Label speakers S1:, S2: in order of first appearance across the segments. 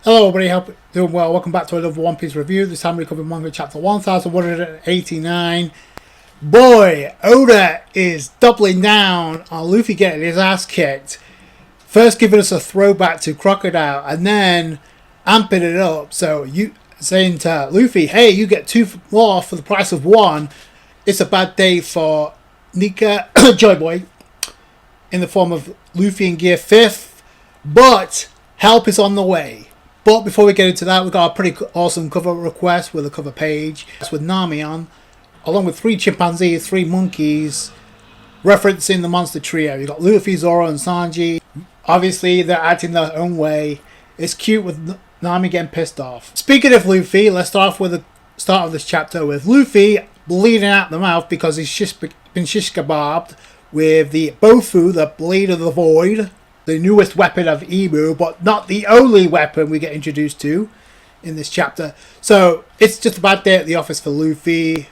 S1: Hello everybody, hope you're doing well. Welcome back to another One Piece review. This time we're covering Manga chapter 1189. Boy, Oda is doubling down on Luffy getting his ass kicked. First giving us a throwback to Crocodile and then amping it up. So you saying to Luffy, hey, you get two more for the price of one. It's a bad day for Nika, Joy Boy, in the form of Luffy in Gear 5th. But help is on the way. But before we get into that, we've got a pretty awesome cover request with a cover page. It's with Nami on, along with 3 chimpanzees, 3 monkeys, referencing the monster trio. You've got Luffy, Zoro, and Sanji. Obviously, they're acting their own way. It's cute with Nami getting pissed off. Speaking of Luffy, let's start off with the start of this chapter with Luffy bleeding out the mouth because he's been shish kebabbed with the Bofu, the Blade of the Void. The newest weapon of Emu, but not the only weapon we get introduced to in this chapter. So it's just a bad day at the office for Luffy.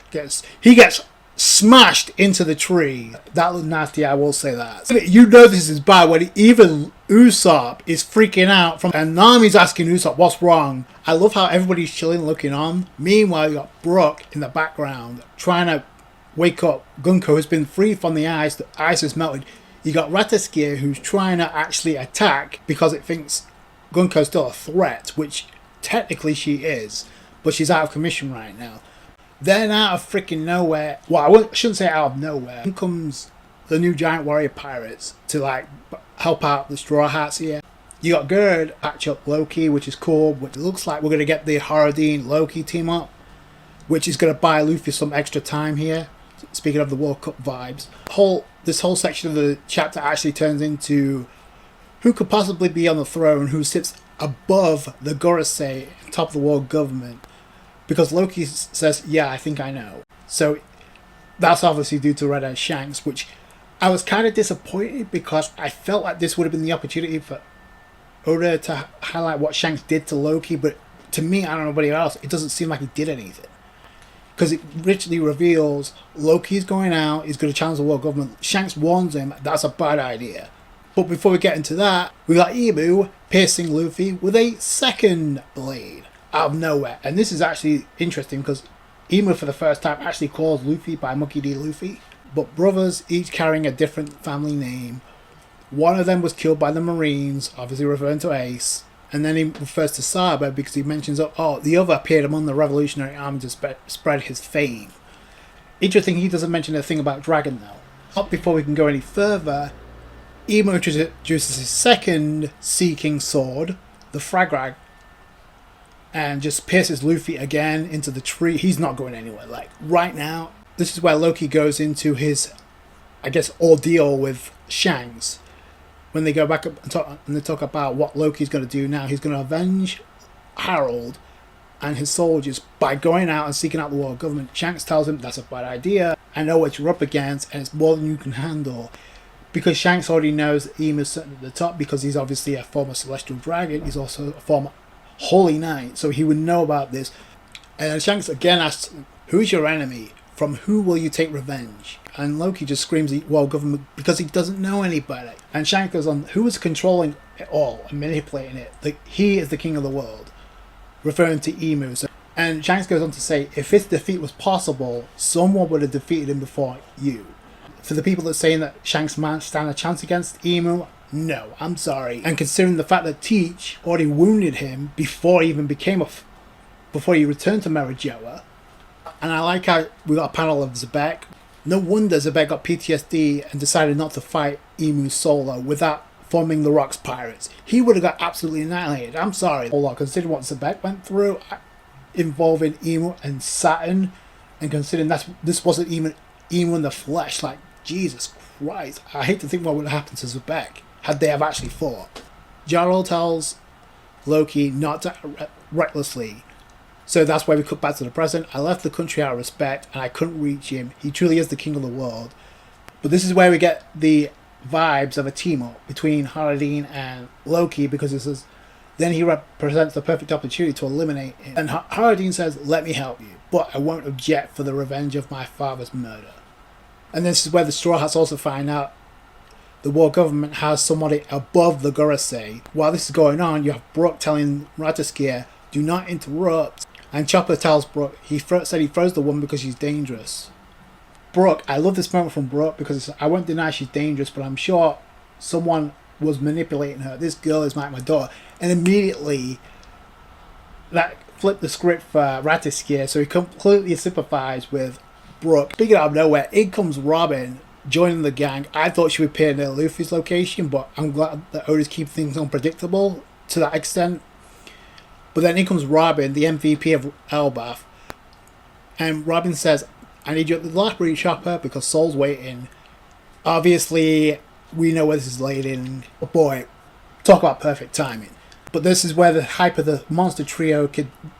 S1: He gets smashed into the tree. That looked nasty, I will say that. You know this is bad when even Usopp is freaking out and Nami's asking Usopp what's wrong. I love how everybody's chilling looking on. Meanwhile, you got Brook in the background trying to wake up Gunko, who's been freed from the ice. The ice is melted. You got Rataskia, who's trying to actually attack because it thinks Gunko's still a threat, which technically she is, but she's out of commission right now. Then out of freaking nowhere, well, I shouldn't say out of nowhere, in comes the new Giant Warrior Pirates to help out the Straw Hats here. You got Gerd patch up Loki, which is cool, which looks like we're going to get the Haradine Loki team up, which is going to buy Luffy some extra time here. Speaking of the World Cup vibes, this whole section of the chapter actually turns into who could possibly be on the throne, who sits above the Gorosei, top of the world government, because Loki says, yeah, I think I know. So that's obviously due to Red Eye Shanks, which I was kind of disappointed because I felt like this would have been the opportunity for Oda to highlight what Shanks did to Loki, but to me, I don't know anybody else, it doesn't seem like he did anything. Because it richly reveals Loki's going out, he's going to challenge the world government. Shanks warns him that's a bad idea. But before we get into that, we got Emu piercing Luffy with a second blade out of nowhere. And this is actually interesting because Emu for the first time actually calls Luffy by Monkey D. Luffy. But brothers, each carrying a different family name. One of them was killed by the Marines, obviously referring to Ace. And then he refers to Saba because he mentions, oh, the other appeared among the Revolutionary Army to spread his fame. Interesting, he doesn't mention a thing about Dragon though. Not before we can go any further, Emo introduces his second Sea King sword, the Fragrag, and just pierces Luffy again into the tree. He's not going anywhere. Right now, this is where Loki goes into his, I guess, ordeal with Shanks. When they go back up and they talk about what Loki's going to do now, he's going to avenge Harold and his soldiers by going out and seeking out the world government. Shanks tells him that's a bad idea. I know what you're up against and it's more than you can handle. Because Shanks already knows Emu's sitting at the top because he's obviously a former celestial dragon. He's also a former holy knight, so he would know about this. And Shanks again asks, who's your enemy? From who will you take revenge? And Loki just screams the world government because he doesn't know anybody. And Shanks goes on, who is controlling it all and manipulating it? He is the king of the world, referring to Emu. And Shanks goes on to say, if his defeat was possible, someone would have defeated him before you. For the people that are saying that Shanks might stand a chance against Emu, no, I'm sorry. And considering the fact that Teach already wounded him before he even before he returned to Marijoa. And I like how we got a panel of Zebek. No wonder Zebek got PTSD and decided not to fight Emu solo without forming the Rocks Pirates. He would have got absolutely annihilated. I'm sorry. Hold on, considering what Zebek went through involving Emu and Saturn, and considering this wasn't even Emu in the flesh, Jesus Christ. I hate to think what would have happened to Zebek had they have actually fought. Jarl tells Loki not to act recklessly. So that's why we cut back to the present. I left the country out of respect and I couldn't reach him. He truly is the king of the world. But this is where we get the vibes of a team up between Haradine and Loki, because it says then he represents the perfect opportunity to eliminate him. And Haradine says, let me help you, but I won't object for the revenge of my father's murder. And this is where the Straw Hats also find out the world government has somebody above the Gorosei. While this is going on, you have Brook telling Rataskia, do not interrupt. And Chopper tells Brook, said he froze the woman because she's dangerous. Brook, I love this moment from Brook because I won't deny she's dangerous, but I'm sure someone was manipulating her. This girl is like my daughter. And immediately, that flipped the script for Rataskia, so he completely sympathized with Brook. Speaking out of nowhere, in comes Robin joining the gang. I thought she would appear near Luffy's location, but I'm glad that Oda's keep things unpredictable to that extent. But then in comes Robin, the MVP of Elbaf, and Robin says, I need you at the library, Chopper, because Soul's waiting. Obviously, we know where this is laid in. But boy, talk about perfect timing. But this is where the hype of the monster trio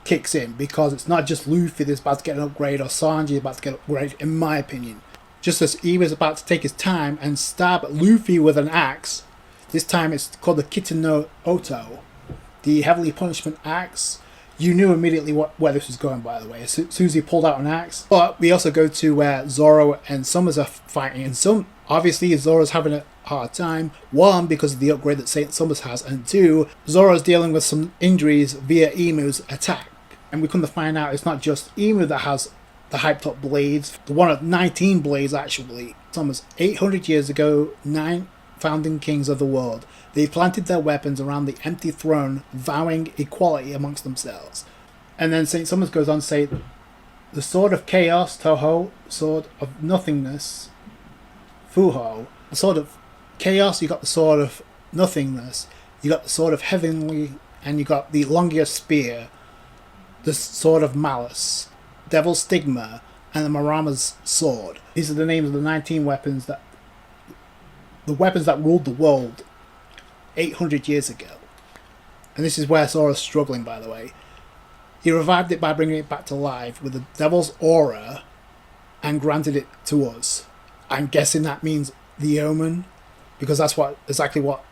S1: kicks in, because it's not just Luffy that's about to get an upgrade or Sanji about to get an upgrade, in my opinion. Just as Iwa's about to take his time and stab Luffy with an axe, this time it's called the Kitten no Oto, the Heavenly Punishment Axe. You knew immediately where this was going, by the way, as soon as he pulled out an axe. But we also go to where Zoro and Summers are fighting, and obviously Zoro's having a hard time. One, because of the upgrade that Saint Summers has, and two, Zoro's dealing with some injuries via Emu's attack. And we come to find out it's not just Emu that has the hyped up blades, the one of 19 blades actually. Summers, 800 years ago, 9 founding kings of the world. They planted their weapons around the empty throne, vowing equality amongst themselves. And then Saint Summers goes on to say, the sword of chaos, Toho, sword of nothingness, Fuho. The sword of chaos, you got the sword of nothingness, you got the sword of heavenly, and you got the Longia spear, the sword of malice, devil's stigma, and the Marama's sword. These are the names of the 19 weapons that ruled the world 800 years ago. And this is where Zoro's struggling, by the way. He revived it by bringing it back to life with the devil's aura and granted it to us. I'm guessing that means the Omen, because that's exactly what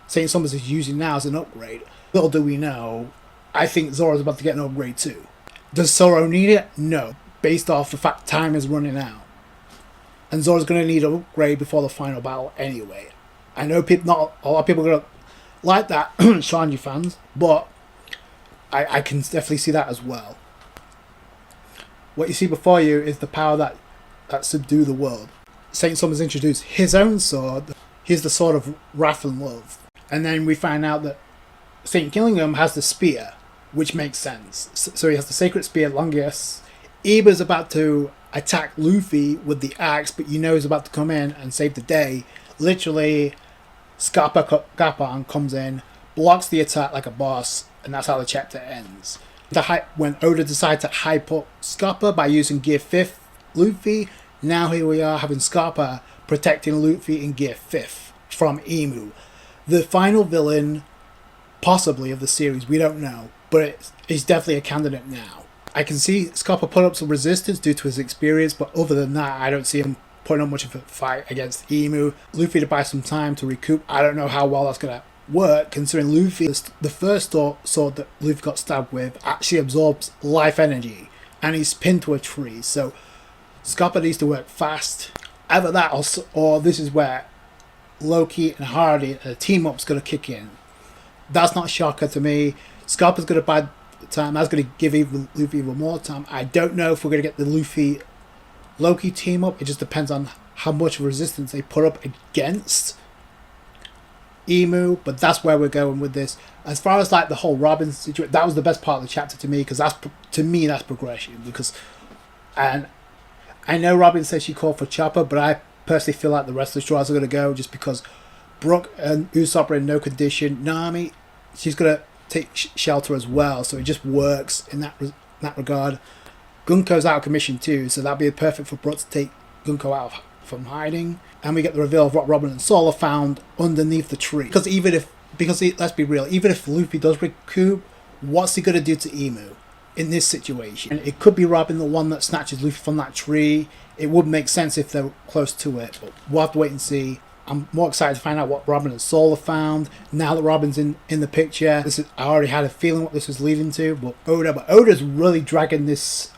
S1: Saint Summers is using now as an upgrade. Little do we know, I think Zoro's about to get an upgrade too. Does Zoro need it? No. Based off the fact time is running out. And Zoro's going to need an upgrade before the final battle anyway. I know not a lot of people are going to like that, Sanji fans, but I can definitely see that as well. What you see before you is the power that subdue the world. Saint Summers introduced his own sword. He's the sword of wrath and love. And then we find out that Saint Gillingham has the spear, which makes sense. So he has the sacred spear, Longius. Iba's about to attack Luffy with the axe, but you know he's about to come in and save the day. Literally, Scopper comes in, blocks the attack like a boss, and that's how the chapter ends. When Oda decided to hype up Scopper by using Gear 5th Luffy, now here we are having Scopper protecting Luffy in Gear 5th from Emu. The final villain, possibly, of the series, we don't know, but it's definitely a candidate now. I can see Scopper put up some resistance due to his experience, but other than that, I don't see him putting up much of a fight against Emu. Luffy to buy some time to recoup. I don't know how well that's going to work, considering Luffy, the first sword that Luffy got stabbed with, actually absorbs life energy, and he's pinned to a tree, so Scopper needs to work fast. Either that, or this is where Loki and Hardy, a team-up's going to kick in. That's not a shocker to me. Scopper's going to buy time. That's going to give Luffy even more time. I don't know if we're going to get the Luffy-Loki team-up. It just depends on how much resistance they put up against Emu, but that's where we're going with this. As far as like the whole Robin situation, that was the best part of the chapter to me, because that's progression. And I know Robin says she called for Chopper, but I personally feel like the rest of the straws are going to go, just because Brook and Usopp are in no condition. Nami, she's going to take shelter as well, so it just works in that regard. Gunko's out of commission too, so that'd be perfect for Brook to take Gunko out from hiding. And we get the reveal of what Robin and Sol have found underneath the tree. Because let's be real, even if Luffy does recoup, what's he going to do to Emu in this situation? And it could be Robin the one that snatches Luffy from that tree. It would make sense if they're close to it, but we'll have to wait and see. I'm more excited to find out what Robin and Sol have found now that Robin's in the picture. I already had a feeling what this was leading to, but Oda's really dragging this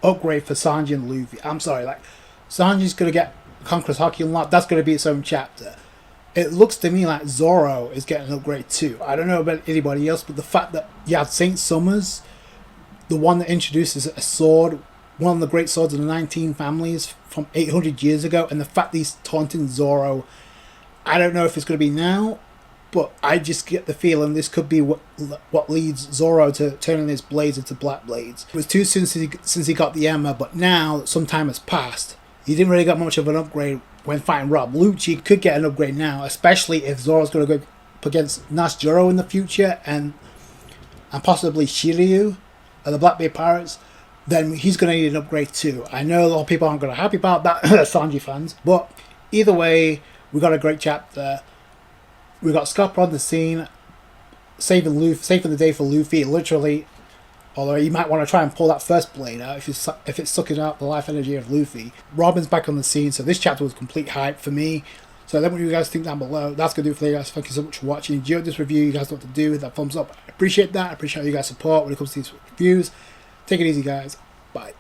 S1: upgrade for Sanji and Luffy. I'm sorry, like, Sanji's going to get Conqueror's Hockey Unlocked. That's going to be its own chapter. It looks to me like Zoro is getting an upgrade too. I don't know about anybody else, but the fact that you had Saint Summers, the one that introduces a sword, one of the great swords of the 19 families from 800 years ago, and the fact that he's taunting Zoro, I don't know if it's going to be now, but I just get the feeling this could be what leads Zoro to turning his blades into black blades. It was too soon since he got the Emma, but now that some time has passed, he didn't really get much of an upgrade when fighting Rob. Lucci could get an upgrade now, especially if Zoro's going to go up against Nash Juro in the future and possibly Shiryu of the Blackbeard Pirates. Then he's going to need an upgrade too. I know a lot of people aren't going to be happy about that, Sanji fans, but either way, we got a great chapter. We got Scopper on the scene, saving the day for Luffy, literally. Although you might want to try and pull that first blade out if it's sucking out the life energy of Luffy. Robin's back on the scene, so this chapter was complete hype for me. So let me know what you guys think down below. That's going to do it for you guys. Thank you so much for watching. If you enjoyed this review, you guys know what to do with that thumbs up. I appreciate that. I appreciate you guys' support when it comes to these reviews. Take it easy, guys. Bye.